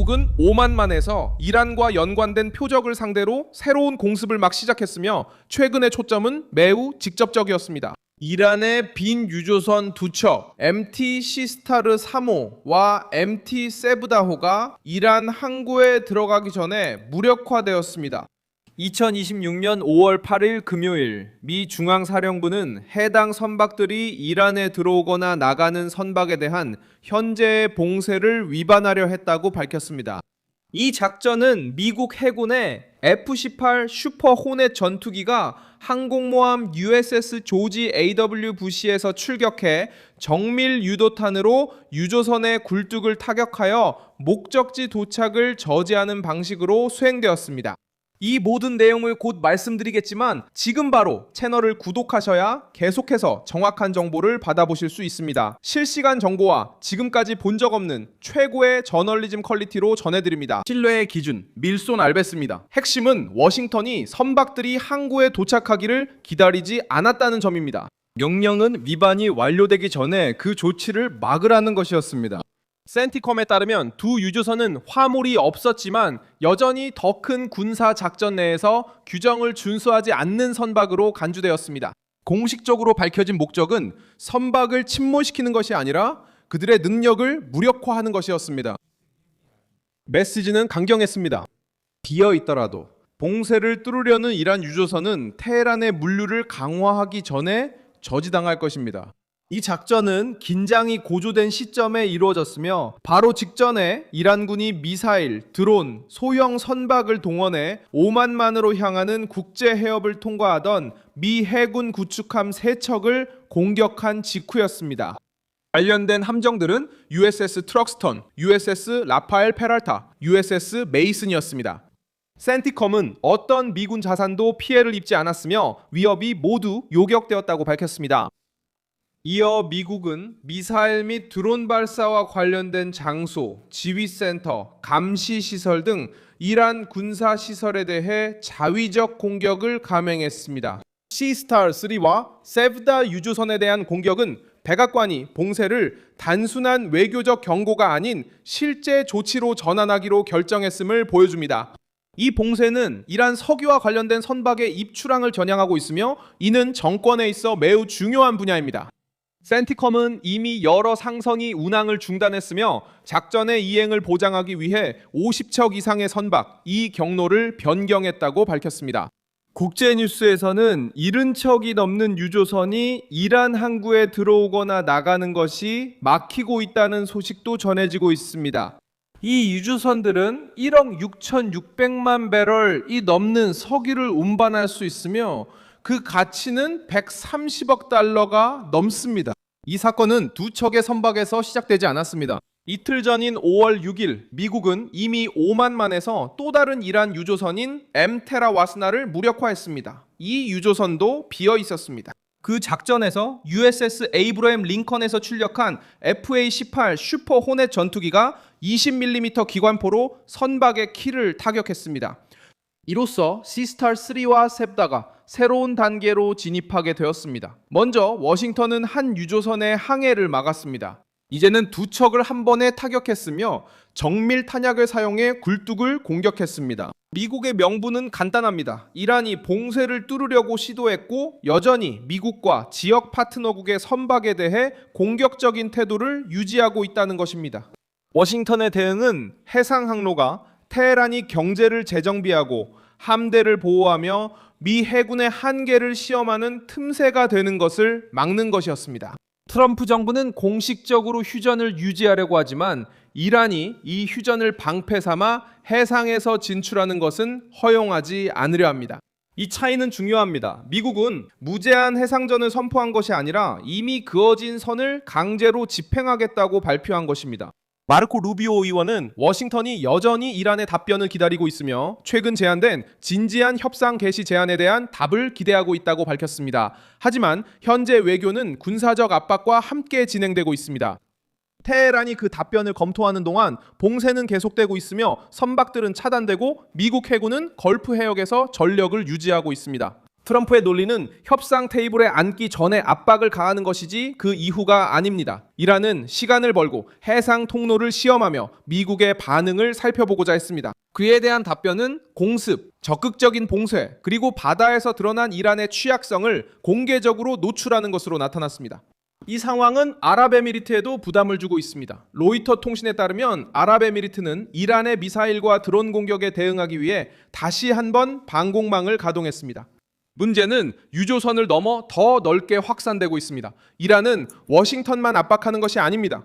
미국은 오만만에서 이란과 연관된 표적을 상대로 새로운 공습을 막 시작했으며 최근의 초점은 매우 직접적이었습니다. 이란의 빈 유조선 두 척 MT 시스타르 3호와 MT 세브다호가 이란 항구에 들어가기 전에 무력화되었습니다. 2026년 5월 8일 금요일 미 중앙사령부는 해당 선박들이 이란에 들어오거나 나가는 선박에 대한 현재의 봉쇄를 위반하려 했다고 밝혔습니다. 이 작전은 미국 해군의 F-18 슈퍼 호넷 전투기가 항공모함 USS 조지 A.W. 부시에서 출격해 정밀 유도탄으로 유조선의 굴뚝을 타격하여 목적지 도착을 저지하는 방식으로 수행되었습니다. 이 모든 내용을 곧 말씀드리겠지만 지금 바로 채널을 구독하셔야 계속해서 정확한 정보를 받아보실 수 있습니다. 실시간 정보와 지금까지 본 적 없는 최고의 저널리즘 퀄리티로 전해드립니다. 신뢰의 기준 밀손 알베스입니다. 핵심은 워싱턴이 선박들이 항구에 도착하기를 기다리지 않았다는 점입니다. 명령은 위반이 완료되기 전에 그 조치를 막으라는 것이었습니다. 센티컴에 따르면 두 유조선은 화물이 없었지만 여전히 더 큰 군사 작전 내에서 규정을 준수하지 않는 선박으로 간주되었습니다. 공식적으로 밝혀진 목적은 선박을 침몰시키는 것이 아니라 그들의 능력을 무력화하는 것이었습니다. 메시지는 강경했습니다. 비어 있더라도 봉쇄를 뚫으려는 이란 유조선은 테헤란의 물류를 강화하기 전에 저지당할 것입니다. 이 작전은 긴장이 고조된 시점에 이루어졌으며 바로 직전에 이란군이 미사일, 드론, 소형 선박을 동원해 오만만으로 향하는 국제 해협을 통과하던 미 해군 구축함 3척을 공격한 직후였습니다. 관련된 함정들은 USS 트럭스턴, USS 라파엘 페랄타, USS 메이슨이었습니다. 센티컴은 어떤 미군 자산도 피해를 입지 않았으며 위협이 모두 요격되었다고 밝혔습니다. 이어 미국은 미사일 및 드론 발사와 관련된 장소, 지휘센터, 감시시설 등 이란 군사시설에 대해 자위적 공격을 감행했습니다. 시스타르3와 세브다 유조선에 대한 공격은 백악관이 봉쇄를 단순한 외교적 경고가 아닌 실제 조치로 전환하기로 결정했음을 보여줍니다. 이 봉쇄는 이란 석유와 관련된 선박의 입출항을 겨냥하고 있으며 이는 정권에 있어 매우 중요한 분야입니다. 센티컴은 이미 여러 상선이 운항을 중단했으며 작전의 이행을 보장하기 위해 50척 이상의 선박, 이 경로를 변경했다고 밝혔습니다. 국제뉴스에서는 70척이 넘는 유조선이 이란 항구에 들어오거나 나가는 것이 막히고 있다는 소식도 전해지고 있습니다. 이 유조선들은 1억 6,600만 배럴이 넘는 석유를 운반할 수 있으며 그 가치는 130억 달러가 넘습니다. 이 사건은 두 척의 선박에서 시작되지 않았습니다. 이틀 전인 5월 6일 미국은 이미 오만만에서 또 다른 이란 유조선인 엠테라와스나를 무력화했습니다. 이 유조선도 비어 있었습니다. 그 작전에서 USS 에이브러햄 링컨에서 출력한 FA-18 슈퍼 호넷 전투기가 20mm 기관포로 선박의 키를 타격했습니다. 이로써 시스타르3와 세브다가 새로운 단계로 진입하게 되었습니다. 먼저 워싱턴은 한 유조선의 항해를 막았습니다. 이제는 두 척을 한 번에 타격했으며 정밀 탄약을 사용해 굴뚝을 공격했습니다. 미국의 명분은 간단합니다. 이란이 봉쇄를 뚫으려고 시도했고 여전히 미국과 지역 파트너국의 선박에 대해 공격적인 태도를 유지하고 있다는 것입니다. 워싱턴의 대응은 해상 항로가 테헤란이 경제를 재정비하고 함대를 보호하며 미 해군의 한계를 시험하는 틈새가 되는 것을 막는 것이었습니다. 트럼프 정부는 공식적으로 휴전을 유지하려고 하지만 이란이 이 휴전을 방패 삼아 해상에서 진출하는 것은 허용하지 않으려 합니다. 이 차이는 중요합니다. 미국은 무제한 해상전을 선포한 것이 아니라 이미 그어진 선을 강제로 집행하겠다고 발표한 것입니다. 마르코 루비오 의원은 워싱턴이 여전히 이란의 답변을 기다리고 있으며 최근 제안된 진지한 협상 개시 제안에 대한 답을 기대하고 있다고 밝혔습니다. 하지만 현재 외교는 군사적 압박과 함께 진행되고 있습니다. 테헤란이 그 답변을 검토하는 동안 봉쇄는 계속되고 있으며 선박들은 차단되고 미국 해군은 걸프 해역에서 전력을 유지하고 있습니다. 트럼프의 논리는 협상 테이블에 앉기 전에 압박을 가하는 것이지 그 이후가 아닙니다. 이란은 시간을 벌고 해상 통로를 시험하며 미국의 반응을 살펴보고자 했습니다. 그에 대한 답변은 공습, 적극적인 봉쇄, 그리고 바다에서 드러난 이란의 취약성을 공개적으로 노출하는 것으로 나타났습니다. 이 상황은 아랍에미리트에도 부담을 주고 있습니다. 로이터 통신에 따르면 아랍에미리트는 이란의 미사일과 드론 공격에 대응하기 위해 다시 한번 방공망을 가동했습니다. 문제는 유조선을 넘어 더 넓게 확산되고 있습니다. 이란은 워싱턴만 압박하는 것이 아닙니다.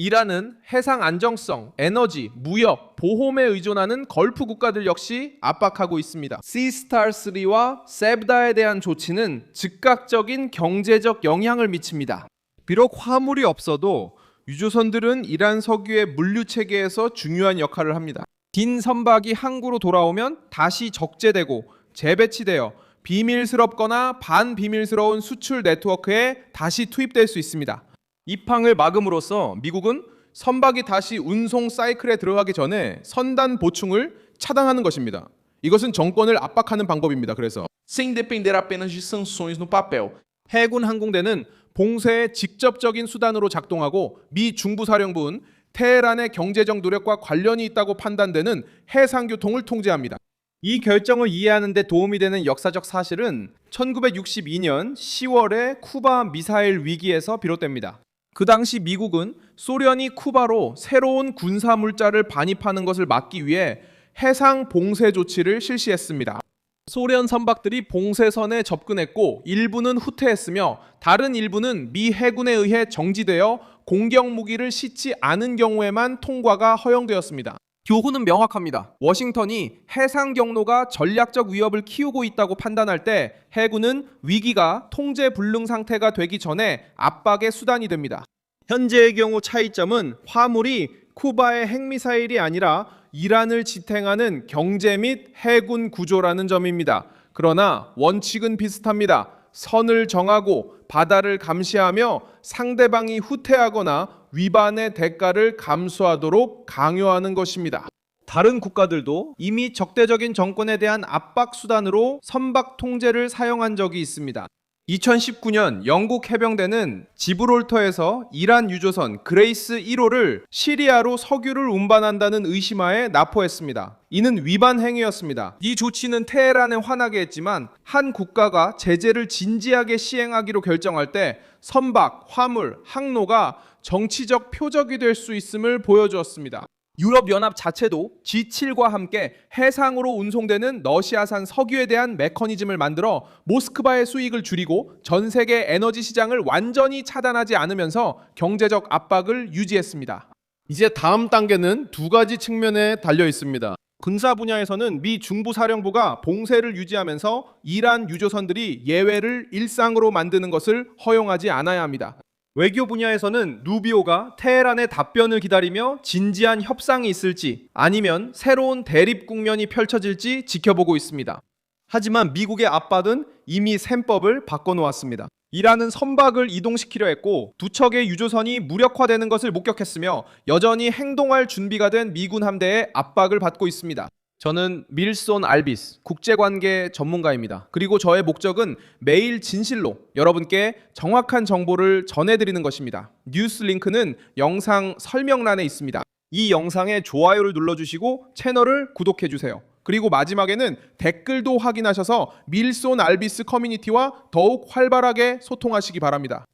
이란은 해상 안정성, 에너지, 무역, 보험에 의존하는 걸프 국가들 역시 압박하고 있습니다. 시스타3와 세브다에 대한 조치는 즉각적인 경제적 영향을 미칩니다. 비록 화물이 없어도 유조선들은 이란 석유의 물류 체계에서 중요한 역할을 합니다. 긴 선박이 항구로 돌아오면 다시 적재되고 재배치되어 비밀스럽거나 반비밀스러운 수출 네트워크에 다시 투입될 수 있습니다. 이 팡을 막음으로써 미국은 선박이 다시 운송 사이클에 들어가기 전에 선단 보충을 차단하는 것입니다. 이것은 정권을 압박하는 방법입니다. 그래서 sem depender apenas de sanções no papel. 해군 항공대는 봉쇄의 직접적인 수단으로 작동하고 미 중부사령부는 테헤란의 경제적 노력과 관련이 있다고 판단되는 해상교통을 통제합니다. 이 결정을 이해하는 데 도움이 되는 역사적 사실은 1962년 10월의 쿠바 미사일 위기에서 비롯됩니다. 그 당시 미국은 소련이 쿠바로 새로운 군사 물자를 반입하는 것을 막기 위해 해상 봉쇄 조치를 실시했습니다. 소련 선박들이 봉쇄선에 접근했고 일부는 후퇴했으며 다른 일부는 미 해군에 의해 정지되어 공격 무기를 싣지 않은 경우에만 통과가 허용되었습니다. 교훈은 명확합니다. 워싱턴이 해상 경로가 전략적 위협을 키우고 있다고 판단할 때 해군은 위기가 통제 불능 상태가 되기 전에 압박의 수단이 됩니다. 현재의 경우 차이점은 화물이 쿠바의 핵미사일이 아니라 이란을 지탱하는 경제 및 해군 구조라는 점입니다. 그러나 원칙은 비슷합니다. 선을 정하고 바다를 감시하며 상대방이 후퇴하거나 위반의 대가를 감수하도록 강요하는 것입니다. 다른 국가들도 이미 적대적인 정권에 대한 압박 수단으로 선박 통제를 사용한 적이 있습니다. 2019년 영국 해병대는 지브롤터에서 이란 유조선 그레이스 1호를 시리아로 석유를 운반한다는 의심하에 납포했습니다. 이는 위반 행위였습니다. 이 조치는 테헤란에 화나게 했지만 한 국가가 제재를 진지하게 시행하기로 결정할 때 선박, 화물, 항로가 정치적 표적이 될 수 있음을 보여주었습니다. 유럽연합 자체도 G7과 함께 해상으로 운송되는 러시아산 석유에 대한 메커니즘을 만들어 모스크바의 수익을 줄이고 전 세계 에너지 시장을 완전히 차단하지 않으면서 경제적 압박을 유지했습니다. 이제 다음 단계는 두 가지 측면에 달려 있습니다. 군사 분야에서는 미 중부사령부가 봉쇄를 유지하면서 이란 유조선들이 예외를 일상으로 만드는 것을 허용하지 않아야 합니다. 외교 분야에서는 누비오가 테헤란의 답변을 기다리며 진지한 협상이 있을지 아니면 새로운 대립 국면이 펼쳐질지 지켜보고 있습니다. 하지만 미국의 압박은 이미 셈법을 바꿔놓았습니다. 이란은 선박을 이동시키려 했고 두 척의 유조선이 무력화되는 것을 목격했으며 여전히 행동할 준비가 된 미군 함대의 압박을 받고 있습니다. 저는 밀손 알비스 국제관계 전문가입니다. 그리고 저의 목적은 매일 진실로 여러분께 정확한 정보를 전해드리는 것입니다. 뉴스 링크는 영상 설명란에 있습니다. 이 영상에 좋아요를 눌러주시고 채널을 구독해주세요. 그리고 마지막에는 댓글도 확인하셔서 밀손 알비스 커뮤니티와 더욱 활발하게 소통하시기 바랍니다.